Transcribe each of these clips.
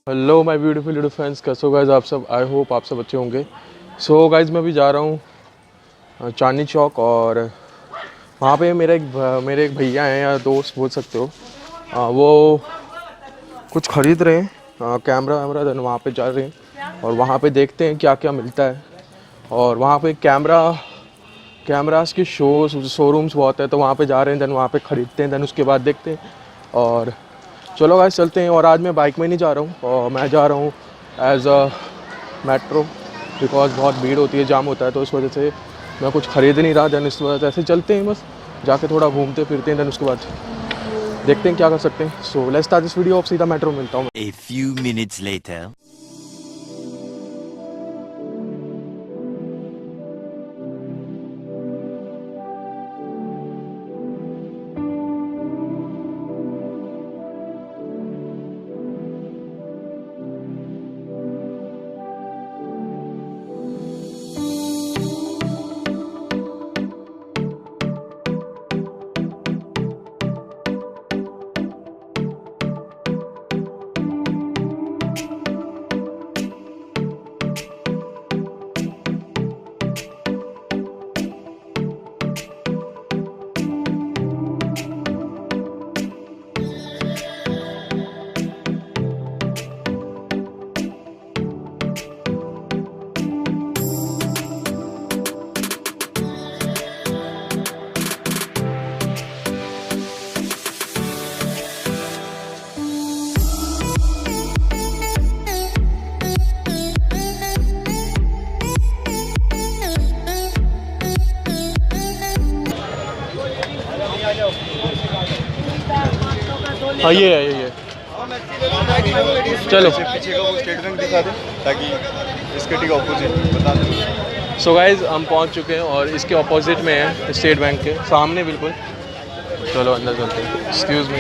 Hello my beautiful little friends, कैसे हो guys आप सब। आई होप आप सब अच्छे होंगे। सो गाइस मैं अभी जा रहा हूँ चांदनी चौक, और वहाँ पे मेरे एक भैया हैं या दोस्त बोल सकते हो। वो कुछ ख़रीद रहे हैं, कैमरा वैमरा, देन वहाँ पे जा रहे हैं और वहाँ पे देखते हैं क्या क्या मिलता है। और वहाँ पे कैमरास की शोरूम्स बहुत है, तो वहाँ पे जा रहे हैं, देन वहाँ पे ख़रीदते हैं, देन उसके बाद देखते हैं। और चलो गाइस चलते हैं। और आज मैं बाइक में नहीं जा रहा हूँ, और मैं जा रहा हूँ एज अ मेट्रो, बिकॉज बहुत भीड़ होती है, जाम होता है, तो इस वजह से मैं कुछ ख़रीद नहीं रहा। देन इस वजह से ऐसे चलते हैं, बस जाके थोड़ा घूमते फिरते हैं, देन उसके बाद देखते हैं क्या कर सकते हैं। So let's start this video. अब सीधा मेट्रो में मिलता हूँ। A few minutes later. हाँ ये चलो। पीछे का वो स्टेट बैंक दिखा दे ताकि इसके ठीक ऑपोजिट बता दें। सो गाइज हम पहुँच चुके हैं और इसके ऑपोजिट में है, स्टेट बैंक के सामने बिल्कुल। चलो अंदर चलते हैं। एक्सक्यूज़ मी,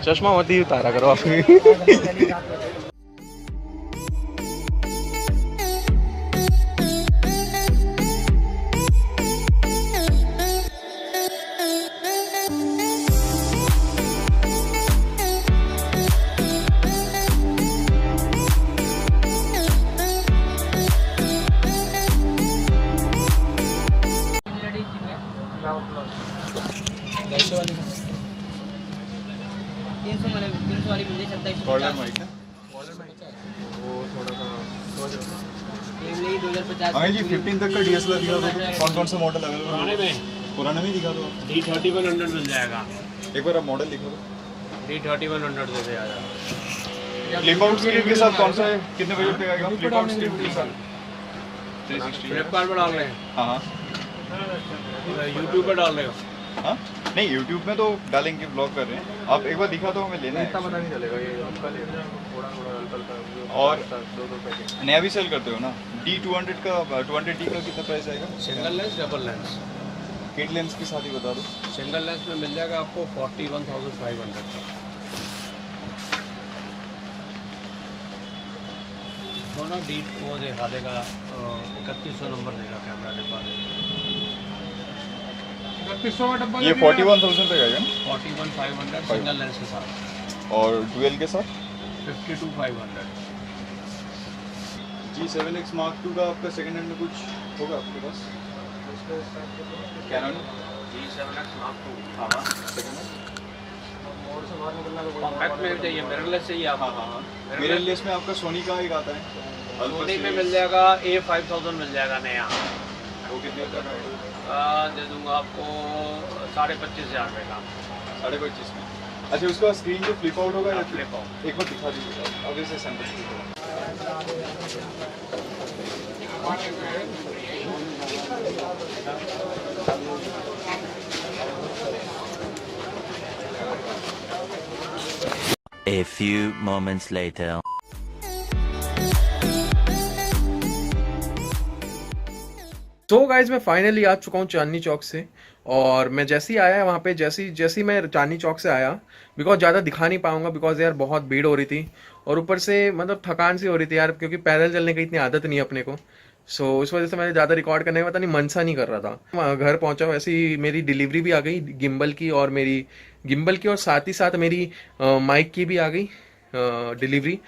चश्मा मत ही उतारा करो आप। गॉल्डन माइक है। हाँ जी, 15 तक का DSLR दिखा दो। कौन कौन सा मॉडल अवेलेबल है? पुराने में दिखा दो। D3100 मिल जाएगा। एक बार आप मॉडल दिखा दो। D3100 दे दे आजा। फ्लिप आउट स्क्रीन के साथ कौन सा है? कितने बजट पे आएगा फ्लिप आउट स्क्रीन के साथ? 360। फ्लिपकार्ट पर डाल रहे हैं, हाँ यूट्यूब पर डाल रहे हो। हाँ, नहीं यूट्यूब में तो डालेंगे, ब्लॉग कर रहे हैं। आप एक बार दिखा दो, हमें लेना है। इतना पता नहीं चलेगा, ये आपका लेना है थोड़ा हल्का। और दो पैकेट नया भी सेल करते हो ना? D200 का 200D का कितना प्राइस आएगा? Single lens, double lens. Kit lens के साथ ही बता दो। सिंगल लेंस में मिल जाएगा आपको 41,500 का। दोनों डी वो दिखा देगा, 3100 नंबर देगा कैमरा डिब्बा। ये 41,000 तक आएगा ना? 41,500 सिंगल लेंस के साथ, और डुअल के साथ 52,500। G7X Mark II का आपका सेकंड हैंड में कुछ होगा आपके पास? कैनन G7X Mark II हाँ सेकंड हैंड कॉम्पैक्ट में चाहिए, मिररलेस चाहिए आप? हाँ मिररलेस में आपका सोनी का एक आता है। सोनी में मिल जाएगा A5000 मिल जाएगा नया। वो कितने का है? दे दूंगा आपको 25,500 रुपये का। 25.5 में। अच्छा, उसका स्क्रीन जो फ्लिप आउट होगा या फ्लिप आउट? एक बार दिखा दीजिए अब इसे sample. A few moments later. तो गाइज मैं फाइनली आ चुका हूँ चांदनी चौक से, और मैं जैसे ही आया वहाँ पे, जैसे ही मैं चांदनी चौक से आया, बिकॉज ज़्यादा दिखा नहीं पाऊंगा बिकॉज यार बहुत भीड़ हो रही थी और ऊपर से मतलब थकान सी हो रही थी यार, क्योंकि पैदल चलने की इतनी आदत नहीं है अपने को। सो इस वजह से मैंने ज़्यादा रिकॉर्ड करने का पता नहीं मन सा नहीं कर रहा था। वहाँ घर पहुँचा, वैसे ही मेरी डिलीवरी भी आ गई गिम्बल की, और साथ ही साथ मेरी माइक की भी आ गई डिलीवरी।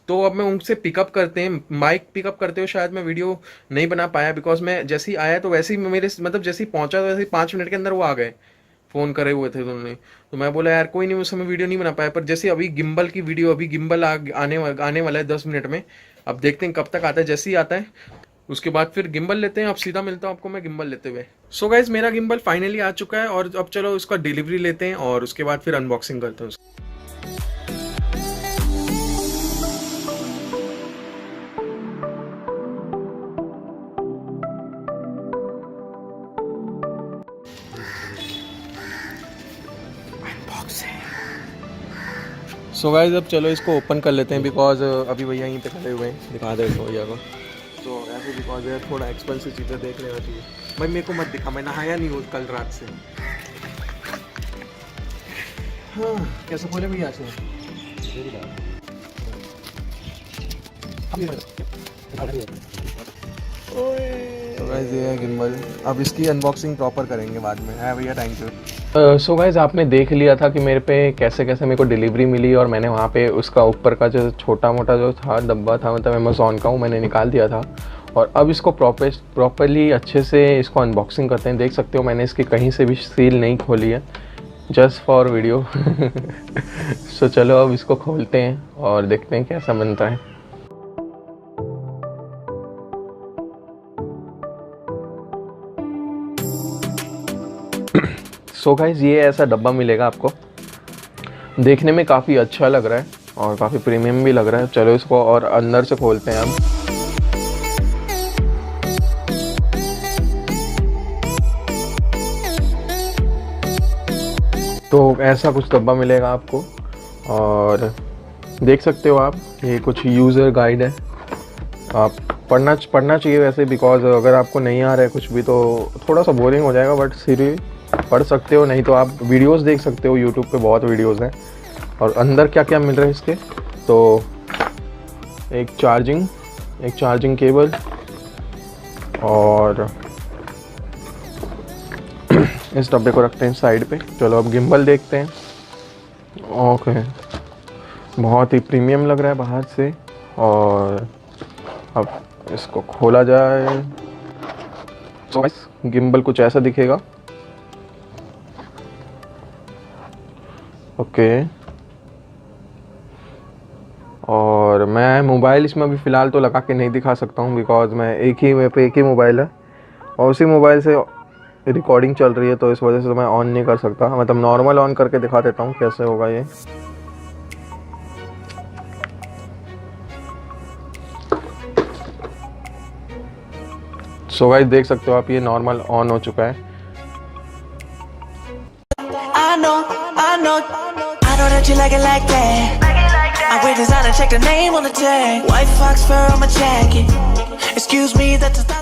तो अब मैं उनसे पिकअप करते हैं, माइक पिकअप करते हुए शायद मैं वीडियो नहीं बना पाया बिकॉज मैं जैसे ही आया तो वैसे ही मेरे मतलब जैसे ही पहुंचा तो वैसे ही 5 मिनट के अंदर वो आ गए, फ़ोन करे हुए थे उन्होंने। तो मैं बोला यार कोई नहीं, उस समय वीडियो नहीं बना पाया। पर जैसे अभी गिम्बल की वीडियो, अभी गिम्बल आने वाला है 10 मिनट में। अब देखते हैं कब तक आता है। जैसे ही आता है उसके बाद फिर गिम्बल लेते हैं। अब सीधा मिलता हूँ आपको मैं गिम्बल लेते हुए। सो गाइज मेरा गिम्बल फाइनली आ चुका है और अब चलो उसका डिलीवरी लेते हैं और उसके बाद फिर अनबॉक्सिंग करते हैं। सो गाइज अब चलो इसको ओपन कर लेते हैं बिकॉज अभी भैया यहीं पे खड़े हुए हैं, दिखा दे इसको भैया को। तो ऐसे बिकॉज यार थोड़ा एक्सपेंसिव चीज़ें देख लेना चाहिए। भाई मेरे को मत दिखा, मैं नहाया नहीं हूँ कल रात से। हाँ कैसे खोले भैया से? तो गाइस ये है गिम्बल। अब इसकी अनबॉक्सिंग प्रॉपर करेंगे बाद में। है भैया, थैंक यू। सो गाइस आपने देख लिया था कि मेरे पे कैसे कैसे मेरे को डिलीवरी मिली, और मैंने वहाँ पे उसका ऊपर का जो छोटा मोटा जो था डब्बा था, मतलब अमेज़ॉन का, वो मैंने निकाल दिया था। और अब इसको प्रॉपरली अच्छे से इसको अनबॉक्सिंग करते हैं। देख सकते हो मैंने इसकी कहीं से भी सील नहीं खोली है, जस्ट फॉर वीडियो। सो चलो अब इसको खोलते हैं और देखते हैं कैसा बनता है। सो गाइस ये ऐसा डब्बा मिलेगा आपको, देखने में काफ़ी अच्छा लग रहा है और काफ़ी प्रीमियम भी लग रहा है। चलो इसको और अंदर से खोलते हैं अब। तो ऐसा कुछ डब्बा मिलेगा आपको और देख सकते हो आप, ये कुछ यूज़र गाइड है। आप पढ़ना चाहिए वैसे, बिकॉज अगर आपको नहीं आ रहा है कुछ भी तो थोड़ा सा बोरिंग हो जाएगा, बट सीरियसली पढ़ सकते हो। नहीं तो आप वीडियोस देख सकते हो, यूट्यूब पे बहुत वीडियोस हैं। और अंदर क्या क्या मिल रहा है इसके, तो एक चार्जिंग केबल और इस डब्बे को रखते हैं साइड पे। चलो अब गिम्बल देखते हैं। ओके, बहुत ही प्रीमियम लग रहा है बाहर से। और अब इसको खोला जाए तो गिम्बल कुछ ऐसा दिखेगा। ओके, और मैं मोबाइल इसमें अभी फ़िलहाल तो लगा के नहीं दिखा सकता हूँ बिकॉज मेरे पे एक ही मोबाइल है और उसी मोबाइल से रिकॉर्डिंग चल रही है, तो इस वजह से मैं ऑन नहीं कर सकता। मतलब नॉर्मल ऑन करके दिखा देता हूँ कैसे होगा ये। सो गाइस देख सकते हो आप, ये नॉर्मल ऑन हो चुका है। I know that you like it like that. I wear designer, check the name on the tag. White fox fur on my jacket. Excuse me, that's a